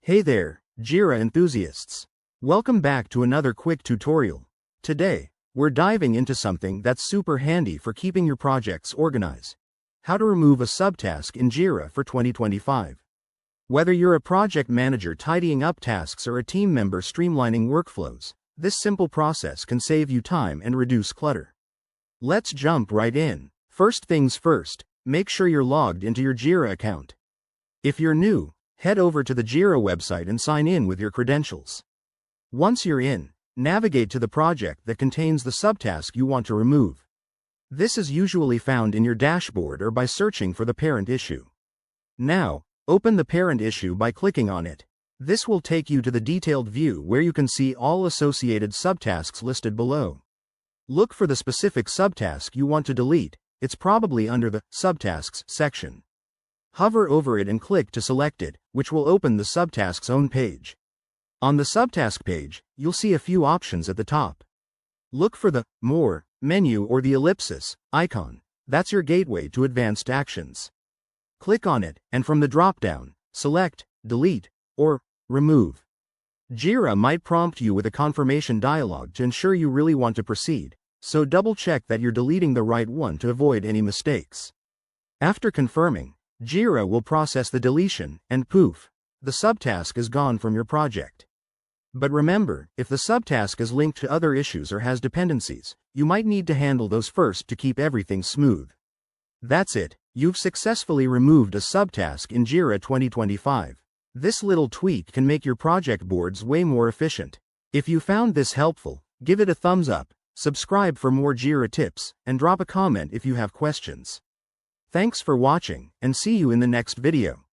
Hey there, Jira enthusiasts. Welcome back to another quick tutorial. Today, we're diving into something that's super handy for keeping your projects organized. How to remove a subtask in Jira for 2025. Whether you're a project manager tidying up tasks or a team member streamlining workflows, this simple process can save you time and reduce clutter. Let's jump right in. First things first, make sure you're logged into your Jira account. If you're new, head over to the Jira website and sign in with your credentials. Once you're in, navigate to the project that contains the subtask you want to remove. This is usually found in your dashboard or by searching for the parent issue. Now, open the parent issue by clicking on it. This will take you to the detailed view where you can see all associated subtasks listed below. Look for the specific subtask you want to delete. It's probably under the Subtasks section. Hover over it and click to select it, which will open the subtask's own page. On the subtask page, you'll see a few options at the top. Look for the More menu or the ellipsis icon. That's your gateway to advanced actions. Click on it, and from the drop-down, select Delete or Remove. Jira might prompt you with a confirmation dialog to ensure you really want to proceed, so double-check that you're deleting the right one to avoid any mistakes. After confirming, Jira will process the deletion, and poof, the subtask is gone from your project. But remember, if the subtask is linked to other issues or has dependencies, you might need to handle those first to keep everything smooth. That's it, you've successfully removed a subtask in Jira 2025. This little tweak can make your project boards way more efficient. If you found this helpful, give it a thumbs up, subscribe for more Jira tips, and drop a comment if you have questions. Thanks for watching, and see you in the next video.